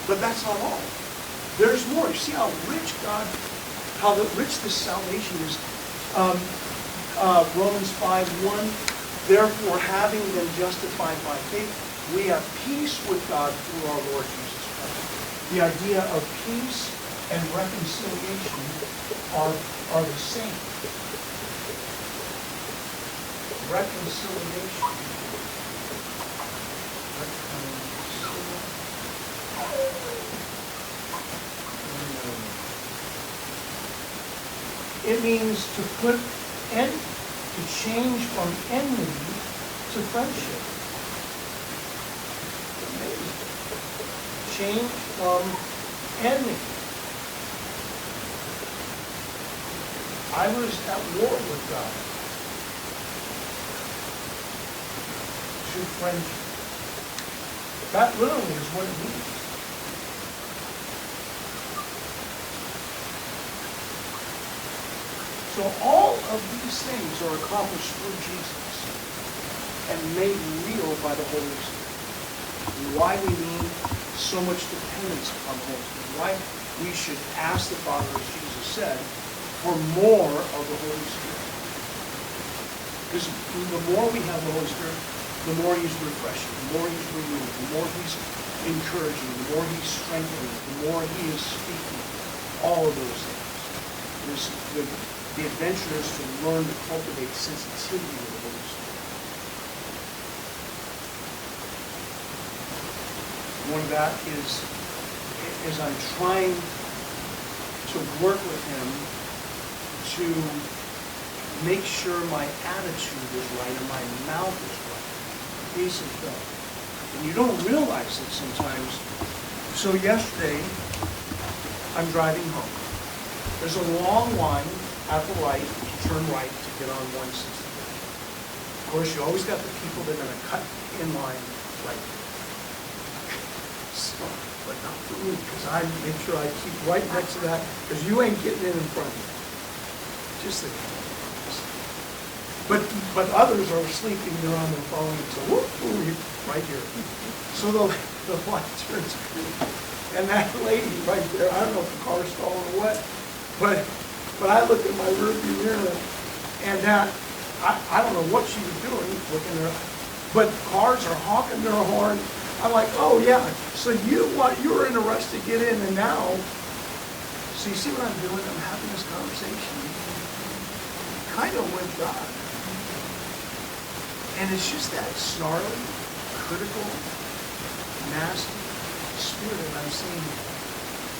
But that's not all. There's more. You see how rich rich this salvation is. Romans 5:1, therefore, having been justified by faith, we have peace with God through our Lord Jesus Christ. The idea of peace and reconciliation are the same. Reconciliation. It means to change from enmity to friendship. Amazing. Change from enmity. I was at war with God. To friendship. That literally is what it means. So all of these things are accomplished through Jesus and made real by the Holy Spirit. And why we need so much dependence upon the Holy Spirit. Why we should ask the Father, as Jesus said, for more of the Holy Spirit. Because the more we have the Holy Spirit, the more He's refreshing, the more He's renewing, the more He's encouraging, the more He's strengthening, the more He is speaking. All of those things. The adventure is to learn to cultivate sensitivity to the Holy Spirit. One of that is I'm trying to work with Him to make sure my attitude is right and my mouth is right. Basic stuff. And you don't realize it sometimes. So yesterday, I'm driving home. There's a long line at the right, turn right to get on 160. Of course, you always got the people that are going to cut in line right there. So, but not for me, because I make sure I keep right next to that, because you ain't getting in front of me. Just think. But others are sleeping, they're on their phone, so whoop, right here. So the light turns green. And that lady right there, I don't know if the car's stalling or what, but I looked at my rearview mirror, and I don't know what she was doing, looking at her, but cars are honking their horn. I'm like, oh yeah, so you were in a rush to get in, and now, so you see what I'm doing? I'm having this conversation, kind of with God. And it's just that snarly, critical, nasty spirit, and I'm saying,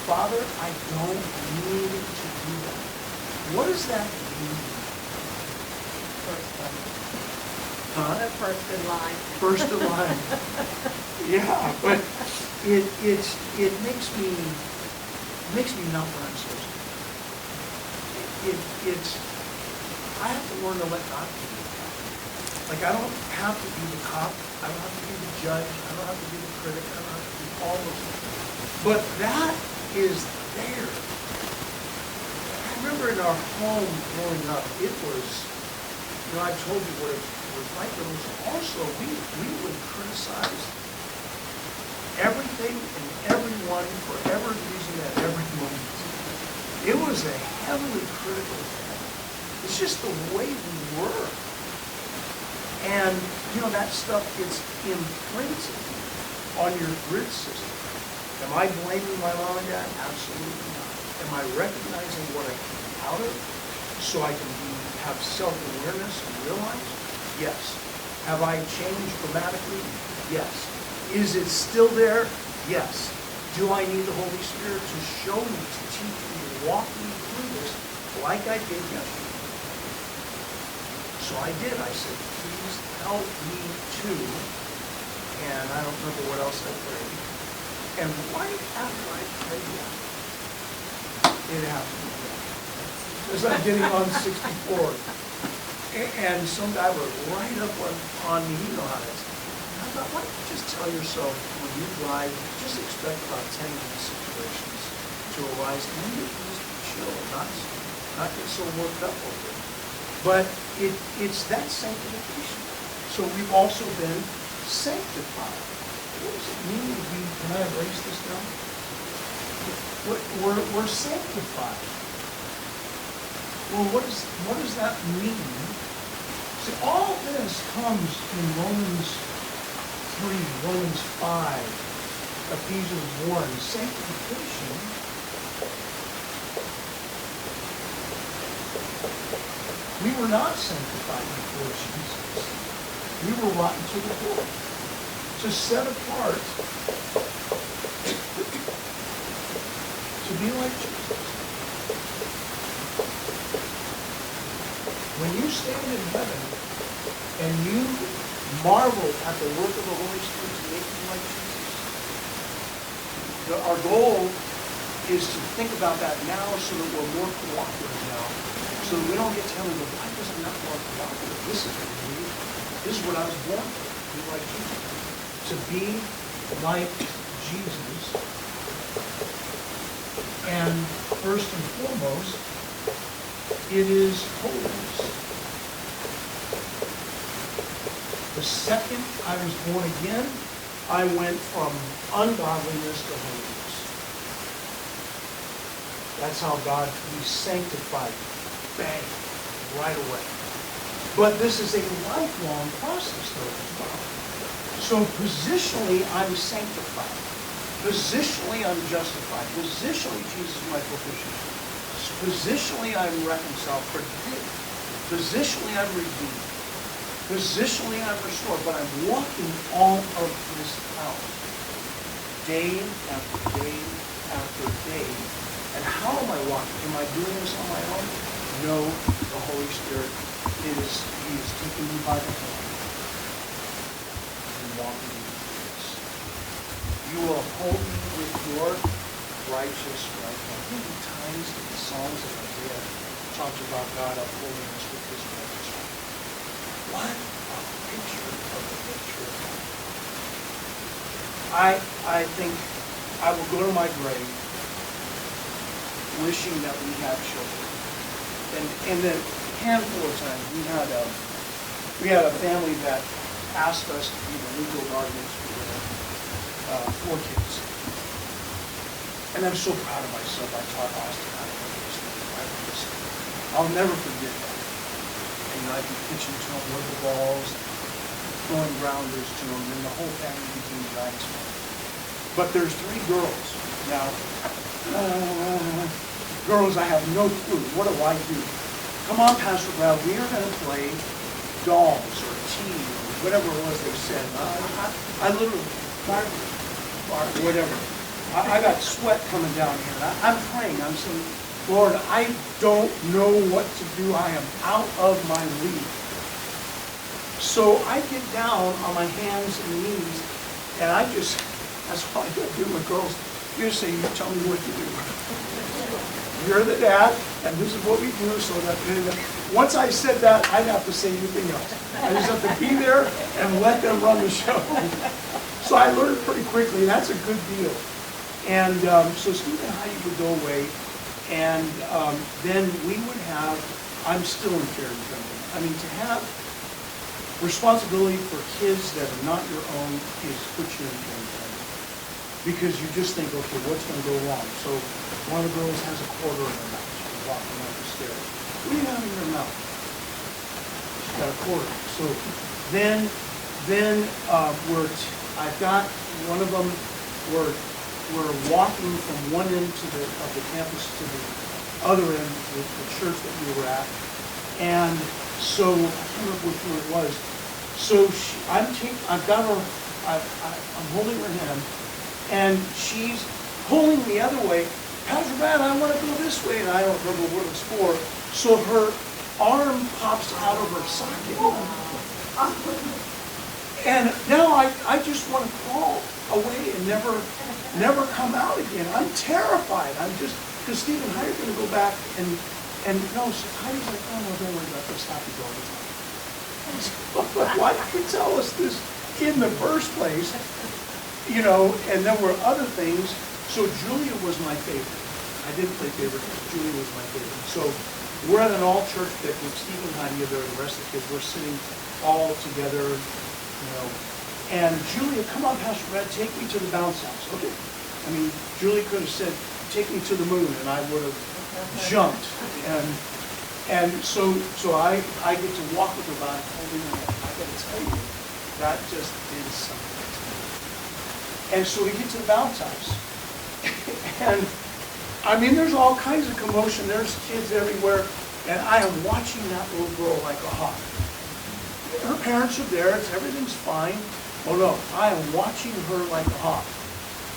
Father, I don't need to do that. What does that mean? First one. Huh? First in line. First in line. Yeah, but it makes me not what I'm supposed to do. I have to learn to let God be the God. Like, I don't have to be the cop. I don't have to be the judge. I don't have to be the critic. I don't have to be all those things. But that is there. I remember in our home growing up, it was, I told you what it was like, but it was also, we would criticize everything and everyone for every reason at every moment. It was a heavily critical thing. It's just the way we were. And, that stuff gets imprinted on your grid system. Am I blaming my mom and dad? Absolutely not. Am I recognizing what I came out of so I can have self-awareness and realize? Yes. Have I changed dramatically? Yes. Is it still there? Yes. Do I need the Holy Spirit to show me, to teach me, to walk me through this like I did yesterday? So I did. I said, please help me too. And I don't remember what else I prayed. And right after I prayed that, it happened again. As I'm getting on 64. And some guy was right up on me. You know how it is. And I thought, why don't you just tell yourself when you drive, just expect about 10 of these situations to arise. And then you just be chill, not get so worked up over it. But it's that sanctification. So we've also been sanctified. What does it mean to be, can I erase this now? we're sanctified. Well, what does that mean? See, all this comes in Romans 3, Romans 5, Ephesians 1. Sanctification. We were not sanctified before Jesus. We were rotten to the core. To set apart, to be like Jesus. When you stand in heaven and you marvel at the work of the Holy Spirit to make you like Jesus, our goal is to think about that now so that we're more cooperative now. So that we don't get to heaven and go, why was I not more cooperative? This is what we need. This is what I was born for, to be like Jesus. To be like Jesus. And first and foremost, it is holiness. The second I was born again, I went from ungodliness to holiness. That's how God, He sanctified me. Bang, right away. But this is a lifelong process, though, as well. So positionally, I'm sanctified. Positionally, I'm justified. Positionally, Jesus is my propitiation. Positionally, I'm reconciled, forgiven. Positionally, I'm redeemed. Positionally, I'm restored. But I'm walking all of this out. Day after day after day. And how am I walking? Am I doing this on my own? No, the Holy Spirit He is taking me by the hand and walking me through this. You will uphold me with your righteous right hand. How many times in the Psalms of Isaiah talks about God upholding us with His righteous right hand? What a picture of the nature of God. I think I will go to my grave wishing that we had children. And then a handful of times we had a family that asked us to be the legal guardians for their 4 kids. And I'm so proud of myself. I taught Austin how to handle this thing. I'll never forget that. And I'd be pitching to them with the balls, throwing grounders to them, and the whole family became Giants fans. But there's 3 girls. Now, girls, I have no clue. What do I do? Come on, Pastor Brad, we are going to play dolls or tea or whatever it was they said. I literally, whatever. I got sweat coming down here. I'm praying. I'm saying, Lord, I don't know what to do. I am out of my league. So I get down on my hands and knees, and that's all I got to do with girls. You say, you tell me what to do. You're the dad, and this is what we do, so that once I said that, I'd have to say anything else. I just have to be there and let them run the show. So I learned pretty quickly, and that's a good deal. And so Steve and Heidi would go away, and then we would have, I'm still in fear and trembling. I mean, to have responsibility for kids that are not your own is put you in fear and trembling. Because you just think, okay, what's going to go wrong? So one of the girls has a quarter in her mouth. She's walking up the stairs. What do you have in your mouth? She's got a quarter. So then I've got one of them, we're walking from one end of the campus to the other end, the church that we were at. And so, I can't remember which one it was. So I'm holding her hand, and she's pulling the other way. Pastor Brad, I want to go this way, and I don't remember what it's for. So her arm pops out of her socket. And now I just want to crawl away and never come out again. I'm terrified. Because Steve and Heidi are going to go back and no, so Heidi's like, oh no, don't worry about this, happy all the time. Why did you tell us this in the first place? You know, and there were other things. So Julia was my favorite. I didn't play favorite, Julia was my favorite. So we're at an all-church picnic. Steve and Heidi are there, the rest of the kids. We're sitting all together, you know. And Julia, come on, Pastor Brad, take me to the bounce house. Okay. I mean, Julia could have said, take me to the moon, and I would have jumped. And so I get to walk with her by holding her hand. I got to tell you, that just did something to me. And so we get to the baptize. And I mean, there's all kinds of commotion. There's kids everywhere. And I am watching that little girl like a hawk. Her parents are there. Everything's fine. Oh no, I am watching her like a hawk.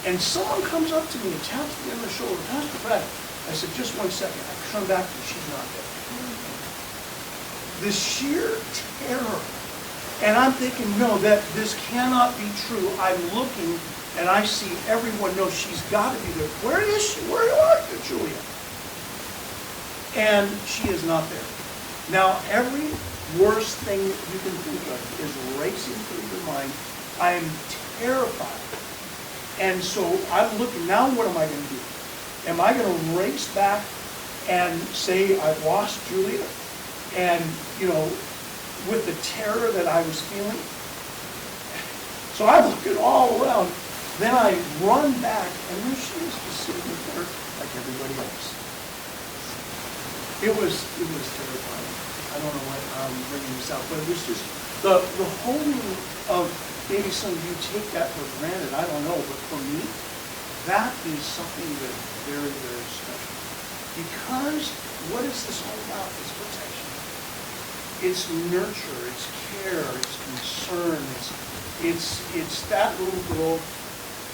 And someone comes up to me and taps me on the shoulder. Pastor Brad. I said, just 1 second. I turn back and she's not there. The sheer terror. And I'm thinking, no, that this cannot be true. I'm looking and I see everyone knows she's got to be there. Where is she? Where are you, Julia? And she is not there. Now, every worst thing you can think of is racing through your mind. I am terrified. And so I'm looking, now what am I going to do? Am I going to race back and say I've lost Julia? And, with the terror that I was feeling? So I'm looking all around. Then I run back, and there she is, just sitting there like everybody else. It was terrifying. I don't know why I'm bringing this out, but it was just the holding of, maybe some of you take that for granted, I don't know, but for me, that is something that is very, very special. Because what is this all about? It's protection. It's nurture, it's care, it's concern, it's that little girl.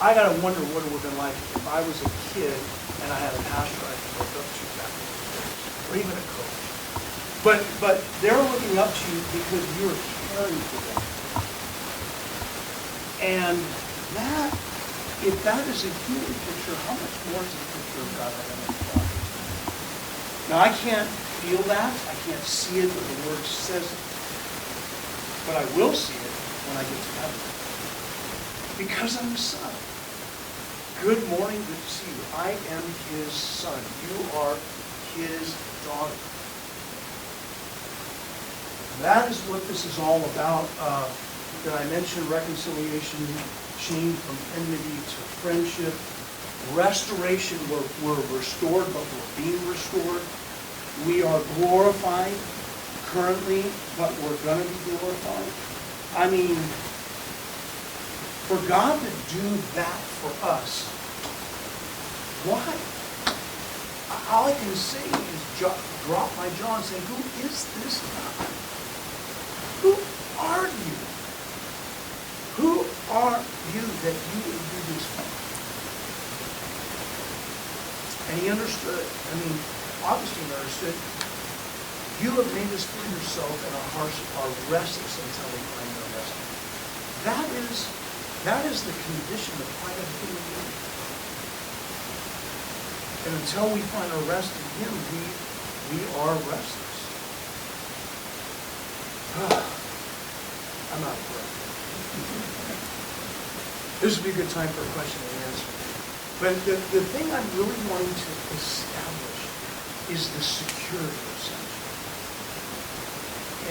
I gotta wonder what it would have been like if I was a kid and I had a pastor I could look up to back in the days, or even a coach. But they're looking up to you because you're caring for them. And that, if that is a human picture, how much more is a picture of God I Heavenly Father? Now I can't feel that, I can't see it, but the Word says it. But I will see it when I get to heaven. Because I'm His son. Good morning, good to see you. I am His son. You are His daughter. That is what this is all about. Did I mention reconciliation, change from enmity to friendship, restoration? We're restored, but we're being restored. We are glorified currently, but we're going to be glorified. I mean, for God to do that for us, why? All I can say is drop my jaw and say, who is this God? Who are you? Who are you that you would do this for? And he understood. I mean, Augustine understood. You have made us for yourself, and our hearts are restless until we find no rest. That is the condition of quite a human being. And until we find our rest in Him, we are restless. I'm out of breath. This would be a good time for a question and answer. But the thing I'm really wanting to establish is the security of sonship.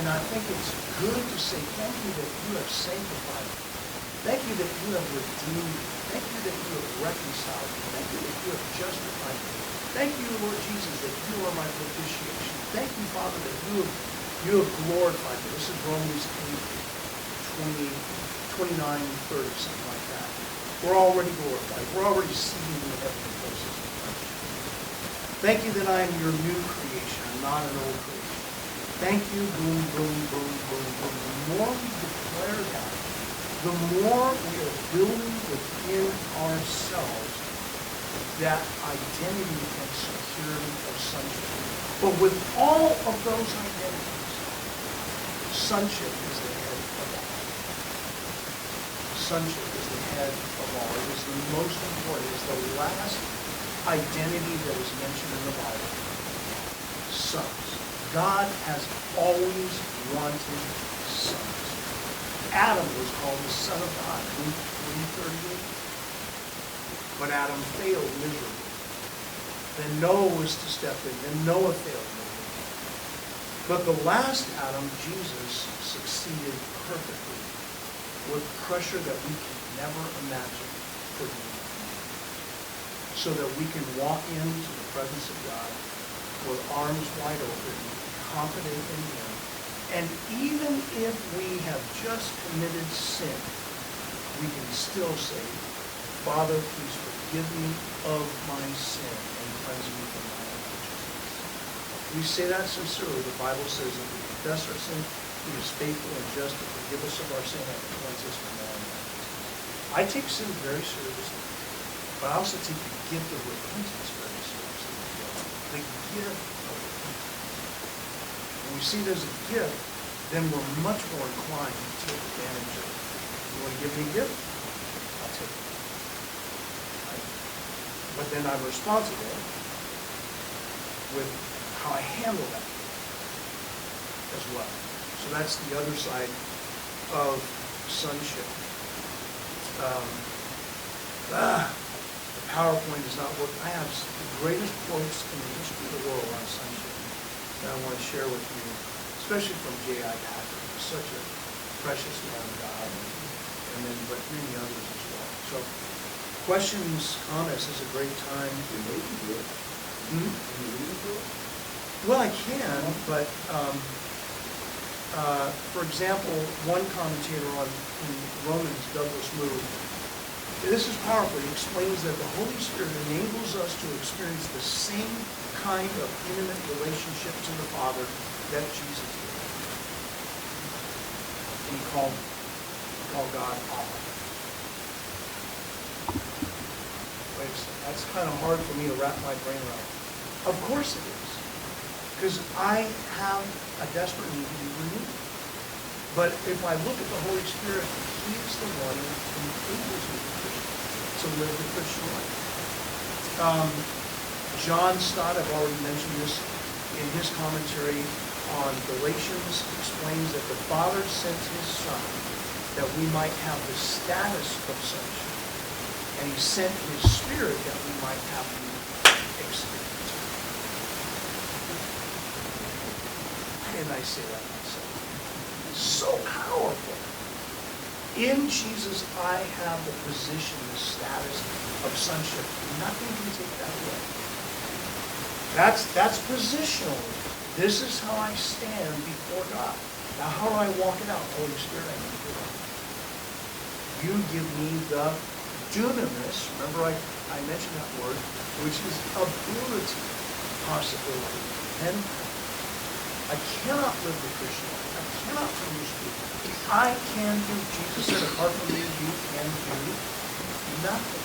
And I think it's good to say, thank you that you have sanctified me. Thank you that you have redeemed me. Thank you that you have reconciled me. Thank you that you have justified me. Thank you, Lord Jesus, that you are my propitiation. Thank you, Father, that you have glorified me. This is Romans 8, 29, 30, something like that. We're already glorified. We're already seated in the heavenly places. Thank you that I am your new creation, not an old creation. Thank you, boom, boom, boom, boom, boom. The more we declare that, the more we are building within ourselves that identity and security of sonship. But with all of those identities, sonship is the head of all. Sonship is the head of all. It is the most important. It is the last identity that is mentioned in the Bible. Sons. God has always wanted sons. Adam was called the son of God, Luke 3:38. But Adam failed miserably. Then Noah was to step in. Then Noah failed miserably. But the last Adam, Jesus, succeeded perfectly with pressure that we can never imagine for him. so that we can walk into the presence of God with arms wide open, confident in Him. And even if we have just committed sin, we can still say, Father, please forgive me of my sin and cleanse me from my unrighteousness. We say that sincerely. The Bible says that we confess our sin, He is faithful and just to forgive us of our sin and to cleanse us from all unrighteousness. I take sin very seriously, but I also take the gift of repentance very seriously. The gift of repentance. When we see it as a gift, then we're much more inclined to take advantage of it. You want to give me a gift? I'll take it. Right? But then I'm responsible with how I handle that gift as well. So that's the other side of sonship. The PowerPoint is not working. I have the greatest quotes in the history of the world on sonship that I want to share with you, especially from J.I. Packer, who's such a precious man of God, but many others as well. So, questions, comments is a great time. Well, I can, but for example, one commentator in Romans, Douglas Moo, this is powerful. He explains that the Holy Spirit enables us to experience the same kind of intimate relationship to the Father that Jesus did. And he called God Abba. Wait a second. That's kind of hard for me to wrap my brain around. Of course it is. Because I have a desperate need to be renewed. But if I look at the Holy Spirit, He is the one who enables me to live the Christian life. John Stott, I've already mentioned this in his commentary on Galatians, explains that the Father sent His Son that we might have the status of sonship. And He sent His Spirit that we might have the experience. Why didn't I say that myself? So powerful. In Jesus, I have the position, the status of sonship. Nothing can take that away. That's positional. This is how I stand before God. Now, how do I walk it out? Holy Spirit, I need you. You give me the dunamis. Remember, I mentioned that word, which is ability, possibility, and I cannot live the Christian life. I cannot produce people. I can do, Jesus said, apart from me, you can do nothing.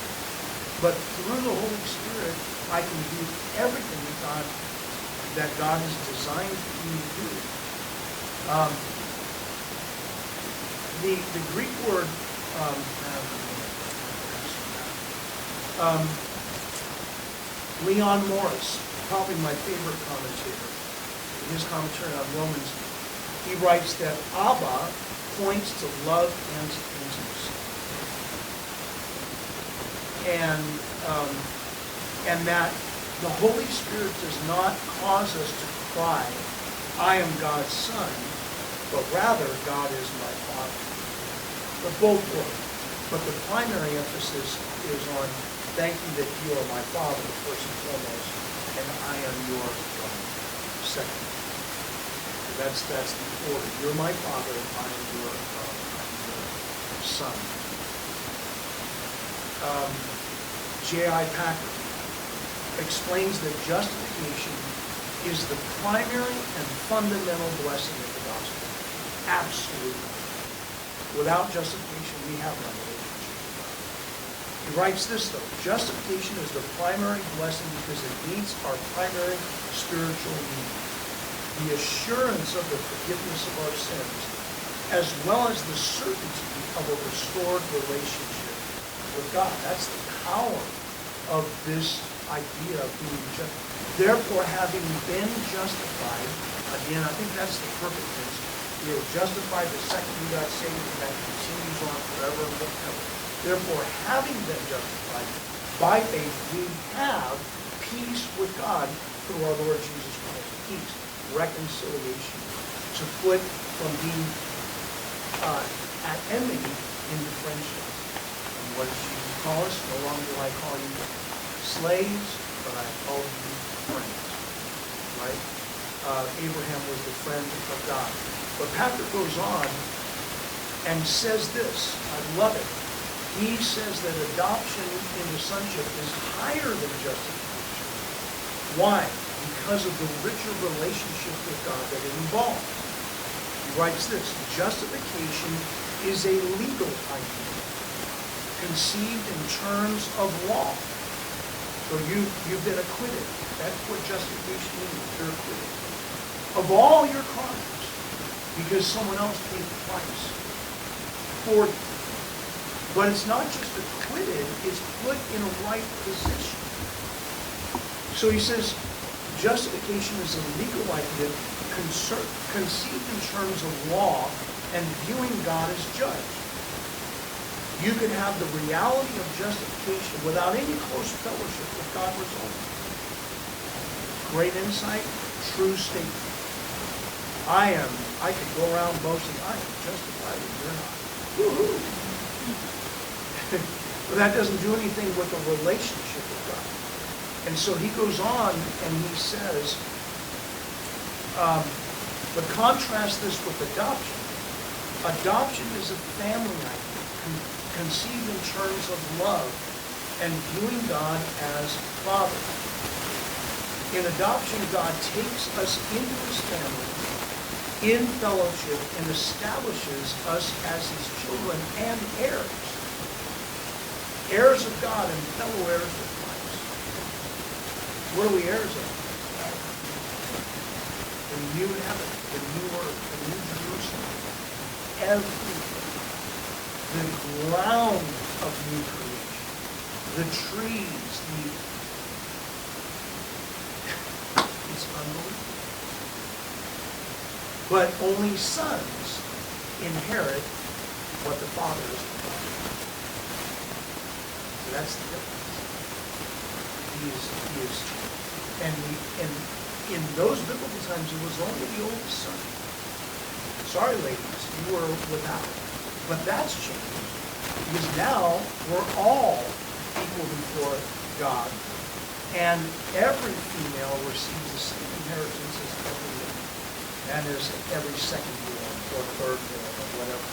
But through the Holy Spirit, I can do everything that God has designed for me to do. The Greek word, Leon Morris, probably my favorite commentator, in his commentary on Romans, he writes that Abba points to love and to intimacy. And that the Holy Spirit does not cause us to cry, I am God's Son, but rather, God is my Father. But both work. But the primary emphasis is on, thank you that you are my Father, first and foremost, and I am your second. That's the order. You're my Father, and I am your Son. J.I. Packer explains that justification is the primary and fundamental blessing of the gospel. Absolutely. Without justification, we have no relationship with God. He writes this, though. Justification is the primary blessing because it meets our primary spiritual need. The assurance of the forgiveness of our sins, as well as the certainty of a restored relationship with God. That's the power of this idea of being just. Therefore, having been justified, again, I think that's the perfect tense. We were justified the second we got saved, and that continues on forever and forever. Therefore, having been justified by faith, we have peace with God through our Lord Jesus Christ. Peace, reconciliation, to put from being at enmity into friendship. And what does Jesus call us? No longer do I call you slaves, but I have called you friends. Right? Abraham was the friend of God. But Patrick goes on and says this. I love it. He says that adoption into sonship is higher than justification. Why? Because of the richer relationship with God that it involves. He writes this: justification is a legal idea, conceived in terms of law. So you've been acquitted. That's what justification means. You're acquitted of all your crimes because someone else paid the price for you. But it's not just acquitted, it's put in a right position. So he says justification is a legal idea conceived in terms of law and viewing God as judge. You can have the reality of justification without any close fellowship with God resulting. Great insight, true statement. I could go around boasting, I am justified and you're not. Woo-hoo! But that doesn't do anything with a relationship with God. And so he goes on and he says, but contrast this with adoption. Adoption is a family idea, conceived in terms of love and viewing God as Father. In adoption, God takes us into his family in fellowship and establishes us as his children and heirs. Heirs of God and fellow heirs of Christ. What are we heirs of? The new heaven, the new earth, the new Jerusalem. Everything. The ground of new creation. The trees, it's unbelievable. But only sons inherit what the Father is providing. So that's the difference. And in those biblical times, it was only the oldest son. Sorry, ladies, you were without. But that's changed. Because now we're all equal before God. And every female receives the same inheritance as every male. And as every second born or third born or whatever.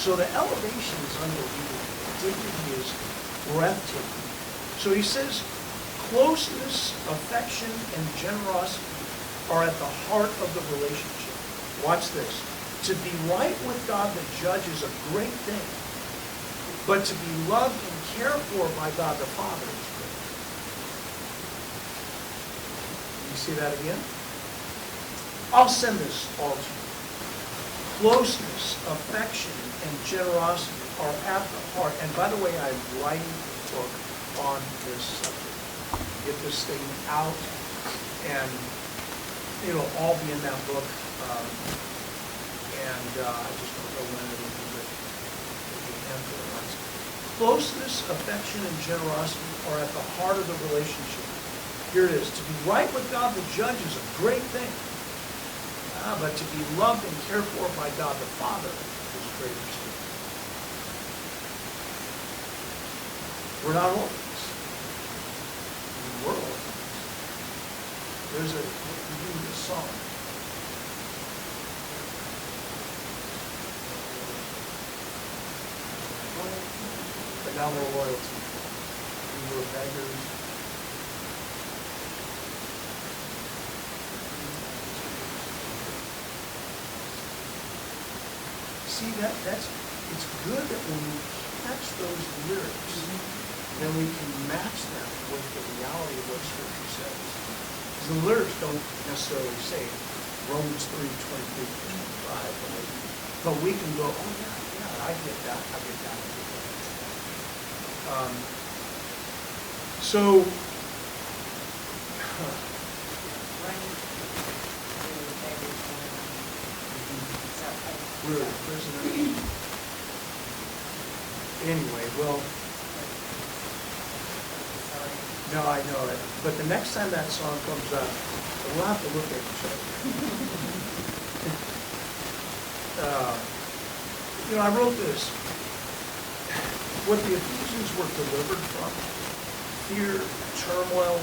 So the elevation is unbelievable. The dignity is breathtaking. So he says, closeness, affection, and generosity are at the heart of the relationship. Watch this. To be right with God the judge is a great thing. But to be loved and cared for by God the Father is great. You see that again? I'll send this all to you. Closeness, affection, and generosity are at the heart. And by the way, I'm writing a book on this subject. Get this thing out, and it'll all be in that book. I just don't know when it'll be written. It'll be a handful of months. Closeness, affection, and generosity are at the heart of the relationship. Here it is. To be right with God the judge is a great thing. But to be loved and cared for by God the Father is greater still. We're not orphans. We're orphans. There's a song. But now we're royalty. We were beggars. See, it's good that when we catch those lyrics, then we can match them with the reality of what Scripture says. Because the lyrics don't necessarily say Romans 3:23-25, but we can go, oh yeah, I get that. So, we're prisoners. Anyway, well, no, I know it. But the next time that song comes up, we'll have to look at each other. I wrote this. What the Ephesians were delivered from fear, turmoil,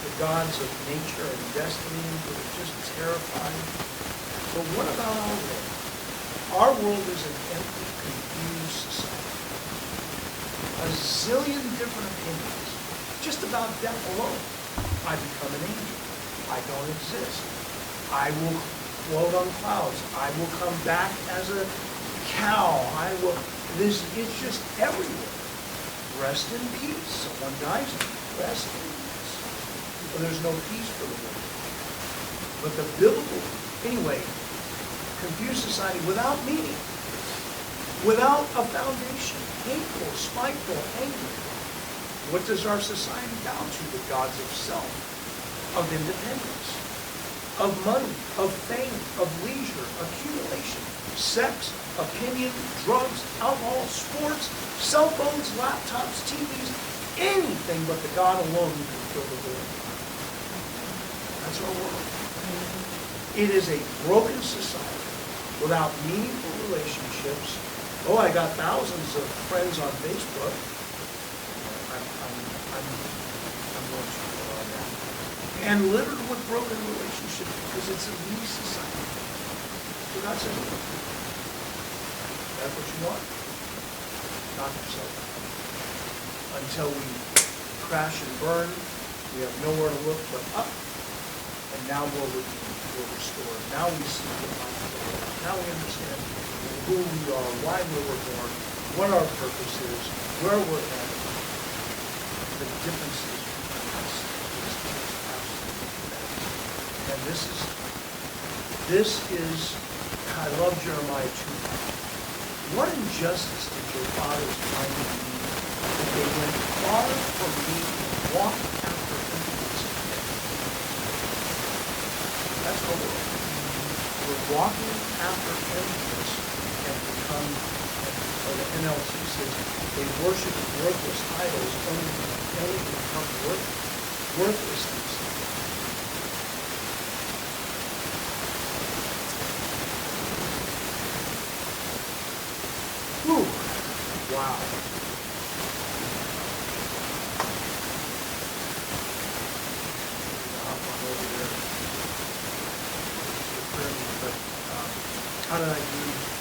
the gods of nature and destiny that are just terrifying. But what about our world? Our world is an empty, confused society. A zillion different opinions, just about death alone. I become an angel. I don't exist. I will float on clouds. I will come back as a cow. It's just everywhere. Rest in peace. Someone dies. Rest in peace. But there's no peace for the world. But the biblical, anyway, confused society without meaning, without a foundation, hateful, spiteful, angry. What does our society bow to? The gods of self, of independence, of money, of fame, of leisure, accumulation, sex, opinion, drugs, alcohol, sports, cell phones, laptops, TVs, anything but the God alone who can fill the void. That's our world. It is a broken society without meaningful relationships. Oh, I got thousands of friends on Facebook. I'm going too far on that. And littered with broken relationships because it's a weak society. So God says, that's what you want? Knock yourself out. Until we crash and burn, we have nowhere to look but up. And now we're restored. Now we see the light of the Lord. Now we understand who we are, why we were born, what our purpose is, where we're headed. The differences between us is just absolutely amazing. And this is, I love Jeremiah 2. What injustice did your fathers find in me, that they went far from me and walked after emptiness? That's what we're doing. We're walking after emptiness and become, or the NLT says, they worship worthless idols, only they become worthlessness. Whew. Wow. I'm over there. But how did I do?